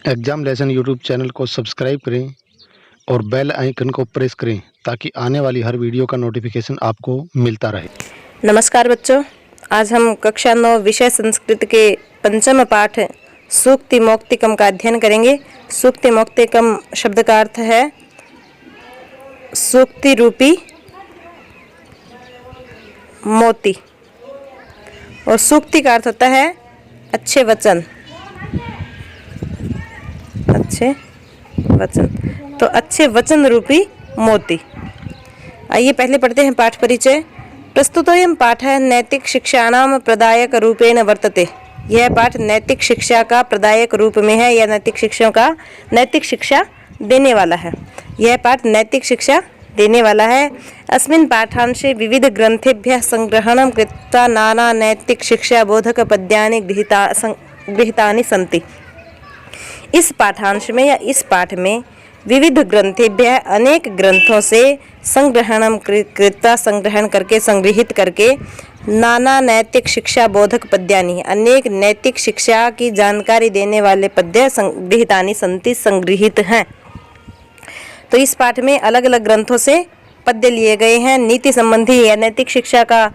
Exam lesson YouTube channel को subscribe करें और बेल आइकन को प्रेस करें ताकि आने वाली हर वीडियो का नोटिफिकेशन आपको मिलता रहे। नमस्कार बच्चों, आज हम कक्षा 9 विषय संस्कृत के पंचम पाठ सूक्ति मौक्तिकम का अध्ययन करेंगे। सूक्ति मौक्तिकम शब्द का अर्थ है सूक्ति रूपी मोती और सूक्ति का अर्थ होता है अच्छे वचन। अच्छे वचन, तो अच्छे वचन रूपी मोती। आइए पहले पढ़ते हैं पाठ परिचय। प्रस्तुतोऽयं पाठः नैतिक शिक्षाणां प्रदायक रूपेण वर्तते। यह पाठ नैतिक शिक्षा का प्रदायक रूप में है या नैतिक शिक्षा देने वाला है। यह पाठ नैतिक शिक्षा देने वाला है। अस्मिन् पाठांशे विविध ग्रंथेभ्यः संग्रहणं कृत्वा नाना नैतिक शिक्षा बोधक पद्यानि गृहीतानि सन्ति। इस पाठांश में या इस पाठ में विविध ग्रंथेभ्य अनेक ग्रंथों से संग्रहण करके संग्रहित करके नाना नैतिक शिक्षा बोधक पद्यानि अनेक नैतिक शिक्षा की जानकारी देने वाले पद्य गृहीतानि सन्ति संग्रहित हैं। तो इस पाठ में अलग अलग ग्रंथों से पद्य लिए गए हैं। नीति संबंधी या नैतिक शिक्षा का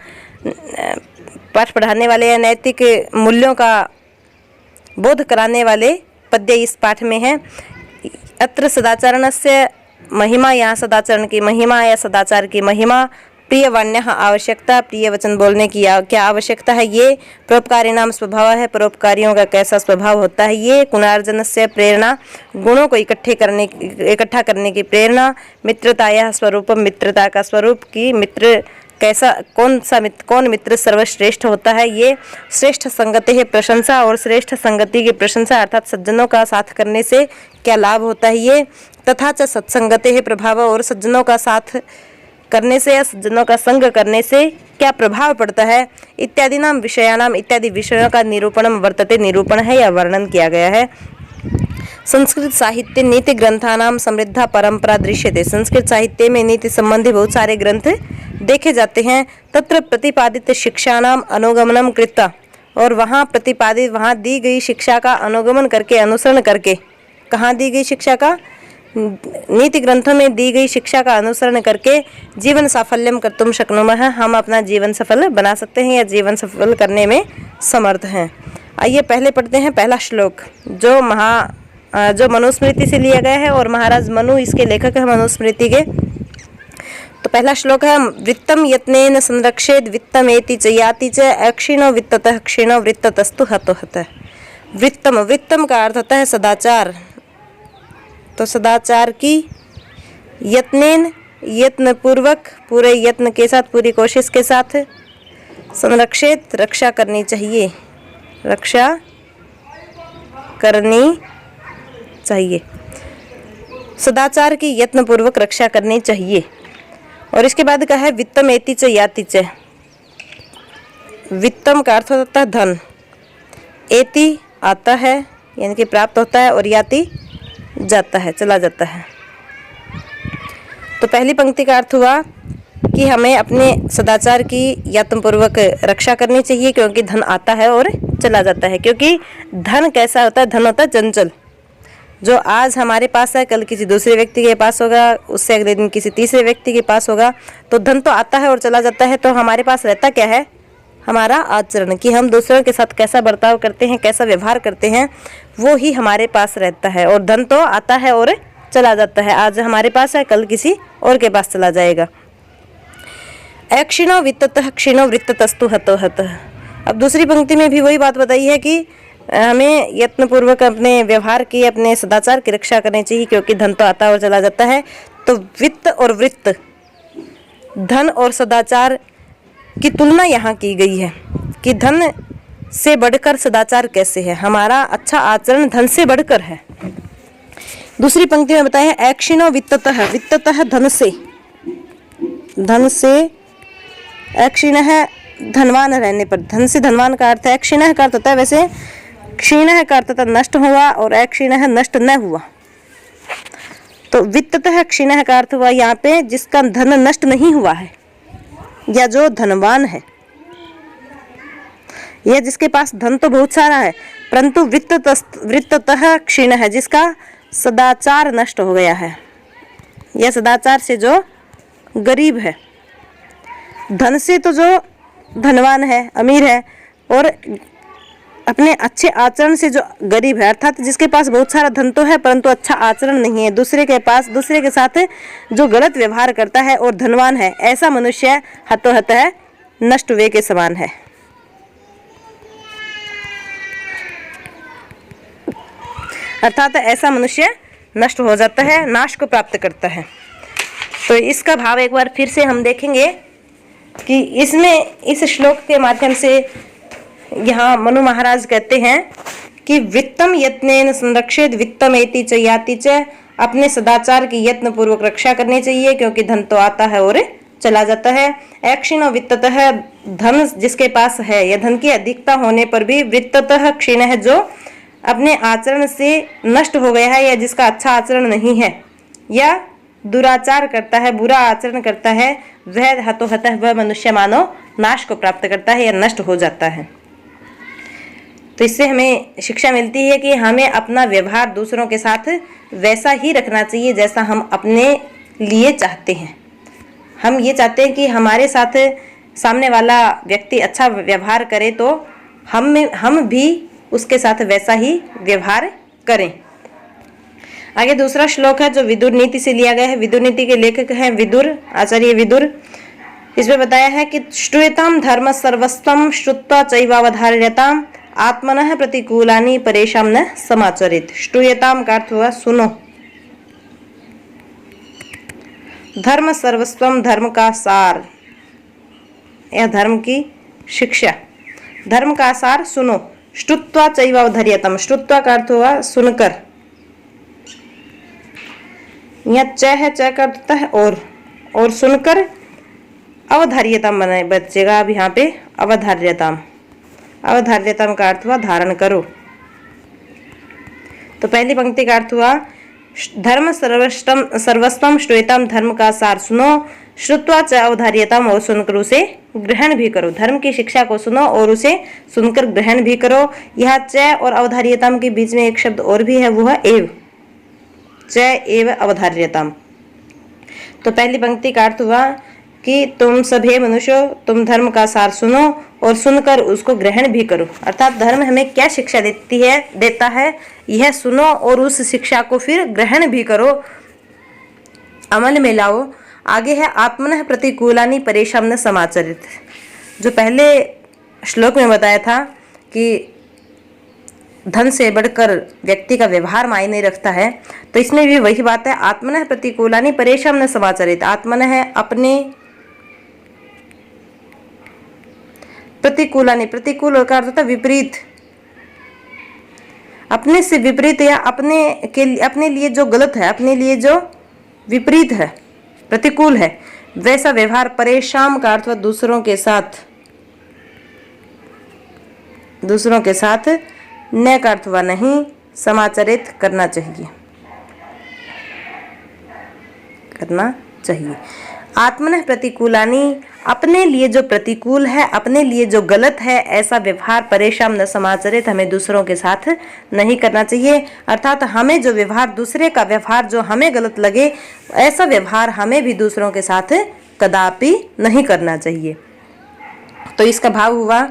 पाठ पढ़ाने वाले या नैतिक मूल्यों का बोध कराने वाले पद्य इस पाठ में है। अत्र सदाचरणस्य महिमा, यहाँ सदाचरण की महिमा या सदाचार की महिमा, प्रियवाण्यः आवश्यकता, प्रिय वचन बोलने की क्या आवश्यकता है ये, परोपकारिणां स्वभाव है, परोपकारियों का कैसा स्वभाव होता है ये, गुणार्जनस्य प्रेरणा, गुणों को इकट्ठा करने की प्रेरणा, मित्रतायाः स्वरूपम, मित्रता का स्वरूप की मित्र कैसा कौन मित्र सर्वश्रेष्ठ होता है ये, श्रेष्ठ संगति है प्रशंसा और श्रेष्ठ संगति की प्रशंसा अर्थात सज्जनों का साथ करने से क्या लाभ होता है ये, तथा च सत्संगति है प्रभाव और सज्जनों का साथ करने से या सज्जनों का संग करने से क्या प्रभाव पड़ता है, इत्यादि नाम विषयानाम इत्यादि विषयों का निरूपणम वर्तते, निरूपण है या वर्णन किया गया है। संस्कृत साहित्य नीति ग्रंथानाम समृद्धा परंपरा दृश्यते। संस्कृत साहित्य में नीति संबंधी बहुत सारे ग्रंथ देखे जाते हैं। तत्र प्रतिपादित शिक्षानाम अनुगमनम कृत्वा, और वहाँ दी गई शिक्षा का अनुगमन करके अनुसरण करके, कहाँ दी गई शिक्षा का, नीति ग्रंथों में दी गई शिक्षा का अनुसरण करके जीवन साफल्यम कर्तुम शक्नुमः, हम अपना जीवन सफल बना सकते हैं या जीवन सफल करने में समर्थ हैं। आइए पहले पढ़ते हैं पहला श्लोक जो मनुस्मृति से लिया गया है और महाराज मनु इसके लेखक है मनुस्मृति के। तो पहला श्लोक है वृत्तम यत्नेन संरक्षेद वित्तमेति च याति च अक्षिणो वित्ततः क्षीणो वृत्ततस्तु हतो हतः। वृत्तम का अर्थ होता है सदाचार। तो सदाचार की यत्नेन यत्न पूर्वक, पूरे यत्न के साथ, पूरी कोशिश के साथ, संरक्षित रक्षा करनी चाहिए, रक्षा करनी चाहिए, सदाचार की यत्न पूर्वक रक्षा करनी चाहिए। और इसके बाद कहा है वित्तम एति च याति च। वित्तम का अर्थ होता है धन, एति आता है यानी कि प्राप्त होता है और याति जाता है, चला जाता है। तो पहली पंक्ति का अर्थ हुआ कि हमें अपने सदाचार की यत्नपूर्वक रक्षा करनी चाहिए क्योंकि धन आता है और चला जाता है। क्योंकि धन कैसा होता है, धन होता है चंचल, जो आज हमारे पास है कल किसी दूसरे व्यक्ति के पास होगा, उससे अगले दिन किसी तीसरे व्यक्ति के पास होगा। तो धन तो आता है और चला जाता है। तो हमारे पास रहता क्या है, हमारा आचरण, कि हम दूसरों के साथ कैसा बर्ताव करते हैं, कैसा व्यवहार करते हैं, वो ही हमारे पास रहता है। और धन तो आता है और चला जाता है, आज हमारे पास है कल किसी और के पास चला जाएगा। अक्षिणो वित्ततः क्षीणो वृत्ततस्तु हतो हतः। अब दूसरी पंक्ति में भी वही बात बताई है कि हमें यत्नपूर्वक अपने व्यवहार की, अपने सदाचार की रक्षा करनी चाहिए क्योंकि धन तो आता और चला जाता है। तो वित्त और वृत्त, धन और सदाचार की तुलना यहाँ की गई है कि धन से बढ़कर सदाचार कैसे है, हमारा अच्छा आचरण धन से बढ़कर है। दूसरी पंक्ति में बताया है अक्षिणो वित्ततः, वित्ततः धन से अक्षीण है धनवान रहने पर, धन से धनवान का अर्थ है, क्षीण का अर्थ होता है, वैसे क्षीण का अर्थ होता है नष्ट हुआ और अक्षीण है नष्ट न हुआ। तो वित्ततः क्षीण का अर्थ हुआ यहाँ पे जिसका धन नष्ट नहीं हुआ है या जो धनवान है, या जिसके पास धन तो बहुत सारा है परंतु वृत्ततः क्षीण है, जिसका सदाचार नष्ट हो गया है। यह सदाचार से जो गरीब है, धन से तो जो धनवान है, अमीर है, और अपने अच्छे आचरण से जो गरीब है, अर्थात जिसके पास बहुत सारा धन तो है परंतु अच्छा आचरण नहीं है, दूसरे के साथ जो गलत व्यवहार करता है और धनवान है, ऐसा मनुष्य हतोहत है, नष्ट हुए के समान है। अर्थात ऐसा मनुष्य नष्ट हो जाता है, नाश को प्राप्त करता है। तो इसका भाव एक बार फिर से हम देखेंगे कि इसमें इस श्लोक के माध्यम से यहाँ मनु महाराज कहते हैं कि वित्तम यत्नेन संरक्षित वित्तम एति च याति च, अपने सदाचार की यत्न पूर्वक रक्षा करनी चाहिए, क्योंकि धन तो आता है और चला जाता है। अक्षीण वित्ततः, धन जिसके पास है या धन की अधिकता होने पर भी वित्ततः क्षीण है, जो अपने आचरण से नष्ट हो गया है या जिसका अच्छा आचरण नहीं है या दुराचार करता है, बुरा आचरण करता है, वह हतोहतः वह मनुष्य मानो नाश को प्राप्त करता है या नष्ट हो जाता है। तो इससे हमें शिक्षा मिलती है कि हमें अपना व्यवहार दूसरों के साथ वैसा ही रखना चाहिए जैसा हम अपने लिए चाहते हैं। हम ये चाहते हैं कि हमारे साथ सामने वाला व्यक्ति अच्छा व्यवहार करे तो हम भी उसके साथ वैसा ही व्यवहार करें। आगे दूसरा श्लोक है जो विदुर नीति से लिया गया है। विदुर नीति के लेखक हैं विदुर, आचार्य विदुर। इसमें बताया है कि श्रूयताम धर्म सर्वस्वम श्रुत्वा चैवावधार्यताम आत्मनः प्रतिकूलानि परेशान न समाचरित। श्रूयताम का अर्थ हुआ सुनो, धर्म सर्वस्वम धर्म का सार या धर्म की शिक्षा, धर्म का सार सुनो। श्रुत्वा चैवावधार्यताम, श्रुत्वा का अर्थ हुआ सुनकर, यहाँ च है, च का अर्थ है और सुनकर अवधार्यताम बनाए बचेगा। अब यहाँ पे अवधार्यताम, अवधार्यताम का अर्थ हुआ धारण करो। तो पहली पंक्ति का अर्थ हुआ धर्म सर्वस्वम श्रूयताम, धर्म का सार सुनो, श्रुत्वा च अवधार्यताम, और सुनकर उसे ग्रहण भी करो। धर्म की शिक्षा को सुनो और उसे सुनकर ग्रहण भी करो। यह च और अवधार्यताम के बीच में एक शब्द और भी है, वो है एव, च एव अवधार्यताम। तो पहली पंक्ति का अर्थ हुआ कि तुम सभी मनुष्यों, तुम धर्म का सार सुनो और सुनकर उसको ग्रहण भी करो। अर्थात धर्म हमें क्या शिक्षा देता है, यह सुनो और उस शिक्षा को फिर ग्रहण भी करो, अमल में लाओ। आगे है आत्मनः प्रतिकूलानि परेशान न समाचरित। जो पहले श्लोक में बताया था कि धन से बढ़कर व्यक्ति का व्यवहार मायने रखता है, तो इसमें भी वही बात है। आत्मनः प्रतिकूलानि परेशान न समाचरित। आत्मनः है अपने, प्रतिकूलानि, प्रतिकूल का अर्थ होता है विपरीत, अपने से विपरीत या अपने लिए जो गलत है, अपने लिए जो विपरीत है, प्रतिकूल है, वैसा व्यवहार। परेशान का अर्थ दूसरों के साथ, न का अर्थ नहीं, समाचरित करना चाहिए, करना चाहिए। आत्मनः प्रतिकूलानि, अपने लिए जो प्रतिकूल है, अपने लिए जो गलत है, ऐसा व्यवहार परेशान न समाचरित, हमें दूसरों के साथ नहीं करना चाहिए। अर्थात हमें जो व्यवहार, दूसरे का व्यवहार जो हमें गलत लगे, ऐसा व्यवहार हमें भी दूसरों के साथ कदापि नहीं करना चाहिए। तो इसका भाव हुआ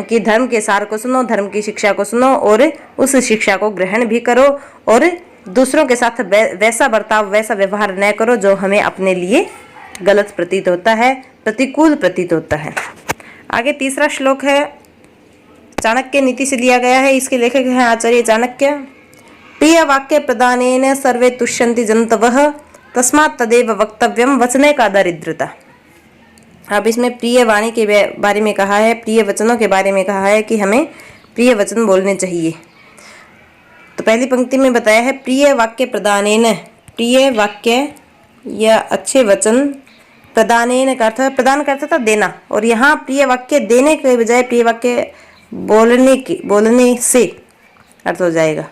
कि धर्म के सार को सुनो, धर्म की शिक्षा को सुनो और उस शिक्षा को ग्रहण भी करो और दूसरों के साथ वैसा बर्ताव, वैसा व्यवहार न करो जो हमें अपने लिए गलत प्रतीत होता है, प्रतिकूल प्रतीत होता है। आगे तीसरा श्लोक है, चाणक्य नीति से लिया गया है। इसके लेखक हैं आचार्य चाणक्य। प्रिय वाक्य प्रदानेन सर्वे तुष्यन्ति जन्तवः, तस्मात् तदेव वक्तव्यम वचने का दारिद्र्यता। अब इसमें प्रिय वाणी के बारे में कहा है, प्रिय वचनों के बारे में कहा है कि हमें प्रिय वचन बोलने चाहिए। तो पहली पंक्ति में बताया है प्रिय वाक्य प्रदानेन, प्रिय वाक्य या अच्छे वचन, प्रदानेन का अर्थ, प्रदान करता था देना, और यहाँ प्रिय वाक्य देने के बजाय प्रिय वाक्य बोलने से अर्थ हो जाएगा।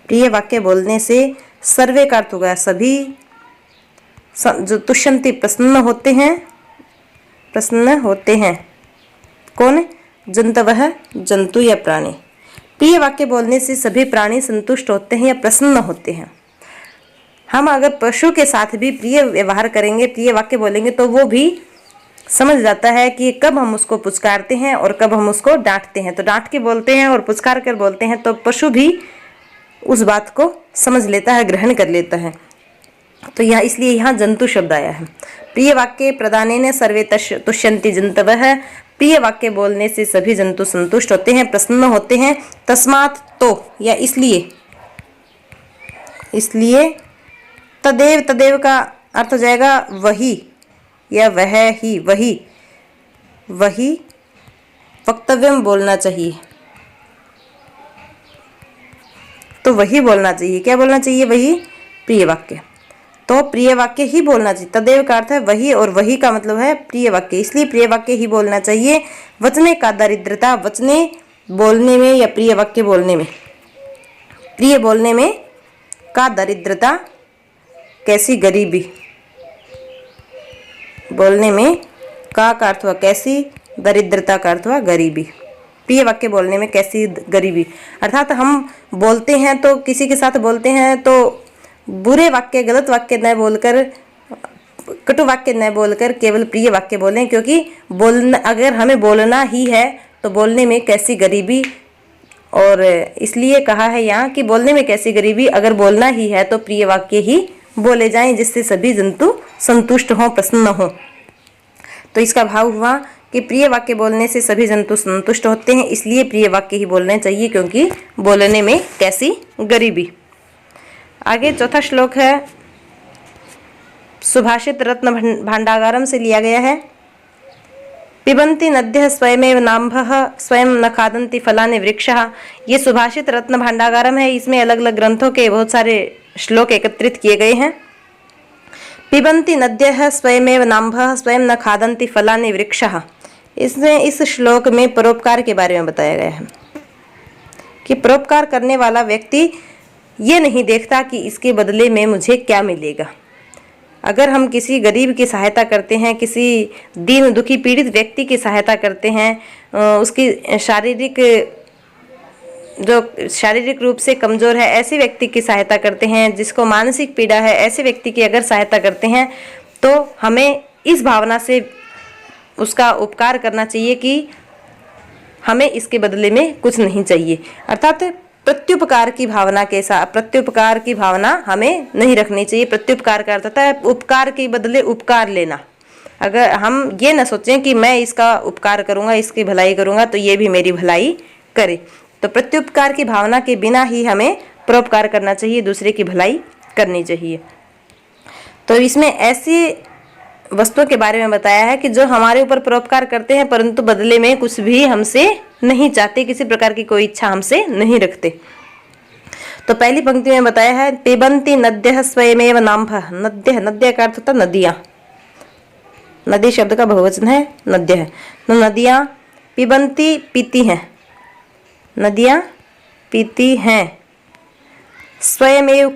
प्रिय वाक्य बोलने से, सर्वे का अर्थ होगा सभी, जो तुष्यन्ति प्रसन्न होते हैं, कौन? जंतवः, जंतु या प्राणी। प्रिय वाक्य बोलने से सभी प्राणी संतुष्ट होते हैं या प्रसन्न होते हैं। हम अगर पशु के साथ भी प्रिय व्यवहार करेंगे, प्रिय वाक्य बोलेंगे, तो वो भी समझ जाता है कि कब हम उसको पुचकारते हैं और कब हम उसको डांटते हैं। तो डांट के बोलते हैं और पुचकार कर बोलते हैं तो पशु भी उस बात को समझ लेता है, ग्रहण कर लेता है। तो यहाँ इसलिए यहाँ जंतु शब्द आया है। प्रिय वाक्य प्रदानेन सर्वे तुष्यन्ति जन्तवः। प्रिय वाक्य बोलने से सभी जंतु संतुष्ट होते हैं, प्रसन्न होते हैं। तस्मात् तो या इसलिए तदेव, तदेव का अर्थ हो जाएगा वही या वह ही, वही वक्तव्यम बोलना चाहिए। तो वही बोलना चाहिए। क्या बोलना चाहिए? वही प्रिय वाक्य। तो प्रिय वाक्य ही बोलना चाहिए। तदेव का अर्थ है वही और वही का मतलब है प्रिय वाक्य, इसलिए प्रिय वाक्य ही बोलना चाहिए। वचने का दारिद्रता, वचने बोलने में या प्रिय वाक्य बोलने में, प्रिय बोलने में का दारिद्रता कैसी गरीबी, बोलने में का अर्थ हुआ कैसी, दरिद्रता का अर्थ हुआ गरीबी। प्रिय वाक्य बोलने में कैसी गरीबी, अर्थात हम बोलते हैं तो किसी के साथ बोलते हैं तो बुरे वाक्य, गलत वाक्य न बोलकर, कटु वाक्य न बोलकर केवल प्रिय वाक्य बोलें, क्योंकि बोलना, अगर हमें बोलना ही है तो बोलने में कैसी गरीबी, और इसलिए कहा है यहाँ कि बोलने में कैसी गरीबी, अगर बोलना ही है तो प्रिय वाक्य ही बोले जाएं जिससे सभी जंतु संतुष्ट हों, प्रसन्न हों। तो इसका भाव हुआ कि प्रिय वाक्य बोलने से सभी जंतु संतुष्ट होते हैं, इसलिए प्रिय वाक्य ही बोलने चाहिए, क्योंकि बोलने में कैसी गरीबी। आगे चौथा श्लोक है, सुभाषित रत्न भांडागारम से लिया गया है। पिबन्ति नद्यः स्वयमेव नाम्भः स्वयं न खादन्ति फलानि वृक्षः। ये सुभाषित रत्न भांडागारम है, इसमें अलग अलग ग्रंथों के बहुत सारे श्लोक एकत्रित किए गए हैं। पिबन्ति नद्यः स्वयमेव नाम्भः स्वयं न खादन्ति फलानि वृक्षः। इसमें इस श्लोक में परोपकार के बारे में बताया गया है कि परोपकार करने वाला व्यक्ति ये नहीं देखता कि इसके बदले में मुझे क्या मिलेगा। अगर हम किसी गरीब की सहायता करते हैं, किसी दीन दुखी पीड़ित व्यक्ति की सहायता करते हैं, उसकी शारीरिक रूप से कमज़ोर है ऐसे व्यक्ति की सहायता करते हैं, जिसको मानसिक पीड़ा है ऐसे व्यक्ति की अगर सहायता करते हैं, तो हमें इस भावना से उसका उपकार करना चाहिए कि हमें इसके बदले में कुछ नहीं चाहिए। अर्थात प्रत्युपकार की भावना के साथ, प्रत्युपकार की भावना हमें नहीं रखनी चाहिए। प्रत्युपकार का अर्थ होता है उपकार के बदले उपकार लेना। अगर हम ये ना सोचें कि मैं इसका उपकार करूँगा, इसकी भलाई करूँगा तो ये भी मेरी भलाई करे, तो प्रत्युपकार की भावना के बिना ही हमें परोपकार करना चाहिए, दूसरे की भलाई करनी चाहिए। तो इसमें ऐसी वस्तुओं के बारे में बताया है कि जो हमारे ऊपर परोपकार करते हैं परंतु बदले में कुछ भी हमसे नहीं चाहते, किसी प्रकार की कोई इच्छा हमसे नहीं रखते। तो पहली पंक्ति में बताया है, पिबन्ति नद्यः स्वयमेव नाम्भः। नद्यः, नद्य का अर्थ होता है नदियाँ, नदी शब्द का बहुवचन है नद्यः। तो नदियाँ पिबन्ति पीती हैं, नदियाँ पीती हैं, स्वयमेव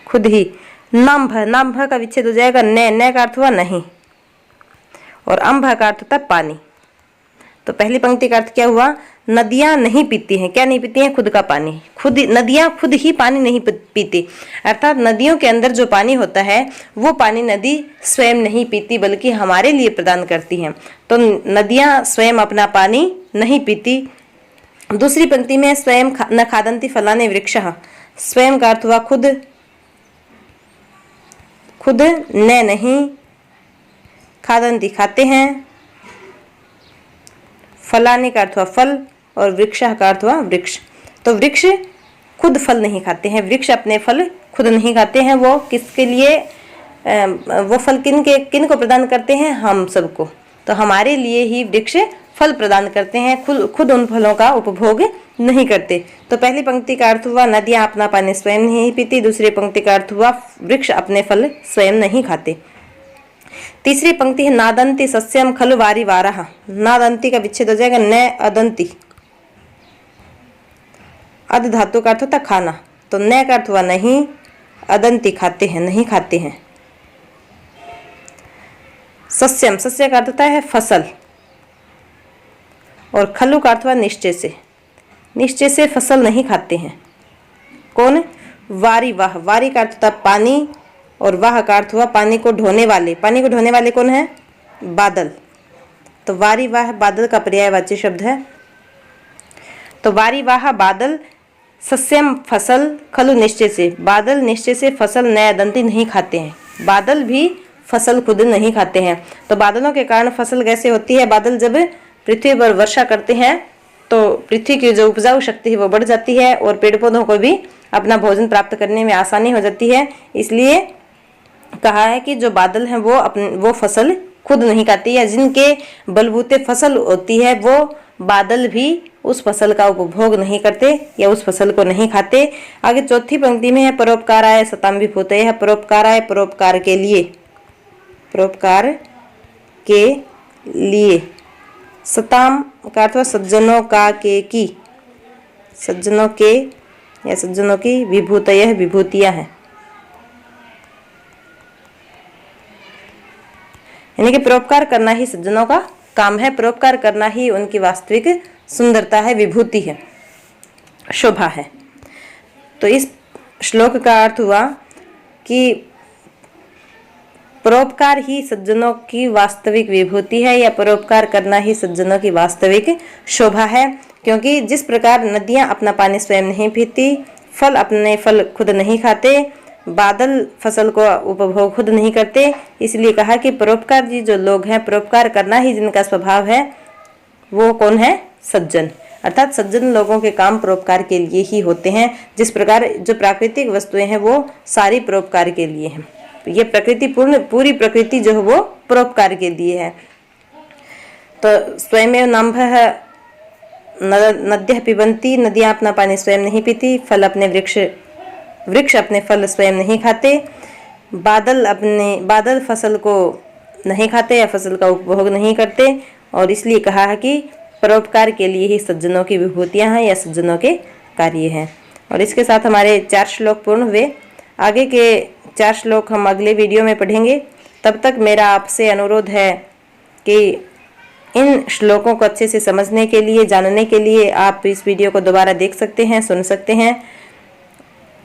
खुद ही। नाम्भ, नाम्भ का विच्छेद हो जाएगा न का अर्थ हुआ नहीं, और अम्भ का अर्थ होता है पानी। तो पहली पंक्ति का अर्थ क्या हुआ, नदियाँ नहीं पीती हैं। क्या नहीं पीती हैं? खुद का पानी। नदियाँ खुद ही पानी नहीं पीती, अर्थात नदियों के अंदर जो पानी होता है वो पानी नदी स्वयं नहीं पीती बल्कि हमारे लिए प्रदान करती हैं। तो नदियाँ स्वयं अपना पानी नहीं पीती। दूसरी पंक्ति में स्वयं न खादन्ति फलानि वृक्षः। स्वयं का अर्थ हुआ खुद न नहीं, खादन्ति खाते हैं, फलाने का अर्थ हुआ फल, और वृक्षः का अर्थ हुआ वृक्ष। तो वृक्ष खुद फल नहीं खाते हैं, वृक्ष अपने फल खुद नहीं खाते हैं। वो किसके लिए, वो फल किन को प्रदान करते हैं? हम सबको। तो हमारे लिए ही वृक्ष फल प्रदान करते हैं, खुद उन फलों का उपभोग नहीं करते। तो पहली पंक्ति का अर्थ हुआ नदियाँ अपना पानी स्वयं नहीं पीती। दूसरी पंक्ति का अर्थ हुआ वृक्ष अपने फल स्वयं नहीं खाते। तीसरी पंक्ति है, नादंती सस्यम खलु वारी वारः। नादंती का विच्छेद हो जाएगा न अदंती। अद धातु का अर्थ होता खाना, तो न का अर्थ हुआ नहीं, अदंती खाते हैं, नहीं खाते हैं। सस्यम, सस्य का अर्थ होता है फसल, और खलु का अर्थ हुआ निश्चय से, निश्चय से फसल नहीं खाते हैं। कौन? वारी वाह, वारी का अर्थ होता पानी और वाह का अर्थ हुआ पानी को ढोने वाले। पानी को ढोने वाले कौन है? बादल। तो वारी वाह बादल का पर्यायवाची शब्द है। तो वारी वाह बादल सस्यम फसल खलु निश्चय से, बादल निश्चय से फसल नया दंती नहीं खाते हैं। बादल भी फसल खुद नहीं खाते हैं। तो बादलों के कारण फसल कैसे होती है? बादल जब पृथ्वी पर वर्षा करते हैं तो पृथ्वी की जो उपजाऊ शक्ति है वो बढ़ जाती है और पेड़ पौधों को भी अपना भोजन प्राप्त करने में आसानी हो जाती है। इसलिए कहा है कि जो बादल हैं वो फसल खुद नहीं खाती है। जिनके बलबूते फसल होती है वो बादल भी उस फसल का उपभोग नहीं करते या उस फसल को नहीं खाते। आगे चौथी पंक्ति में है परोपकाराय सताम विभूतयः, परोपकाराय परोपकार के लिए, परोपकार के लिए, सताम का अर्थ सज्जनों का के की, सज्जनों के या सज्जनों की, विभूतयः विभूतियां हैं, यानी कि परोपकार करना ही सज्जनों का काम है, परोपकार करना ही उनकी वास्तविक सुंदरता है, विभूति है, शोभा है। तो इस श्लोक का अर्थ हुआ कि परोपकार ही सज्जनों की वास्तविक विभूति है या परोपकार करना ही सज्जनों की वास्तविक शोभा है। क्योंकि जिस प्रकार नदियां अपना पानी स्वयं नहीं पीती, फल अपने फल खुद नहीं खाते, बादल फसल को उपभोग खुद नहीं करते, इसलिए कहा कि परोपकार जी जो लोग हैं, परोपकार करना ही जिनका स्वभाव है, वो कौन है? सज्जन। अर्थात सज्जन लोगों के काम परोपकार के लिए ही होते हैं। जिस प्रकार जो प्राकृतिक वस्तुएं हैं वो सारी परोपकार के लिए हैं। ये प्रकृति पूरी प्रकृति जो है वो परोपकार के लिए है। तो स्वयमेव नाम्भः नद्यः पिबन्ति, नदियाँ अपना पानी स्वयं नहीं पीती, फल अपने वृक्ष अपने फल स्वयं नहीं खाते, बादल फसल को नहीं खाते या फसल का उपभोग नहीं करते। और इसलिए कहा है कि परोपकार के लिए ही सज्जनों की विभूतियां हैं या सज्जनों के कार्य हैं। और इसके साथ हमारे 4 श्लोक पूर्ण हुए। आगे के 4 श्लोक हम अगले वीडियो में पढ़ेंगे। तब तक मेरा आपसे अनुरोध है कि इन श्लोकों को अच्छे से समझने के लिए, जानने के लिए आप इस वीडियो को दोबारा देख सकते हैं, सुन सकते हैं।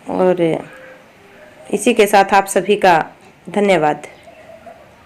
और इसी के साथ आप सभी का धन्यवाद।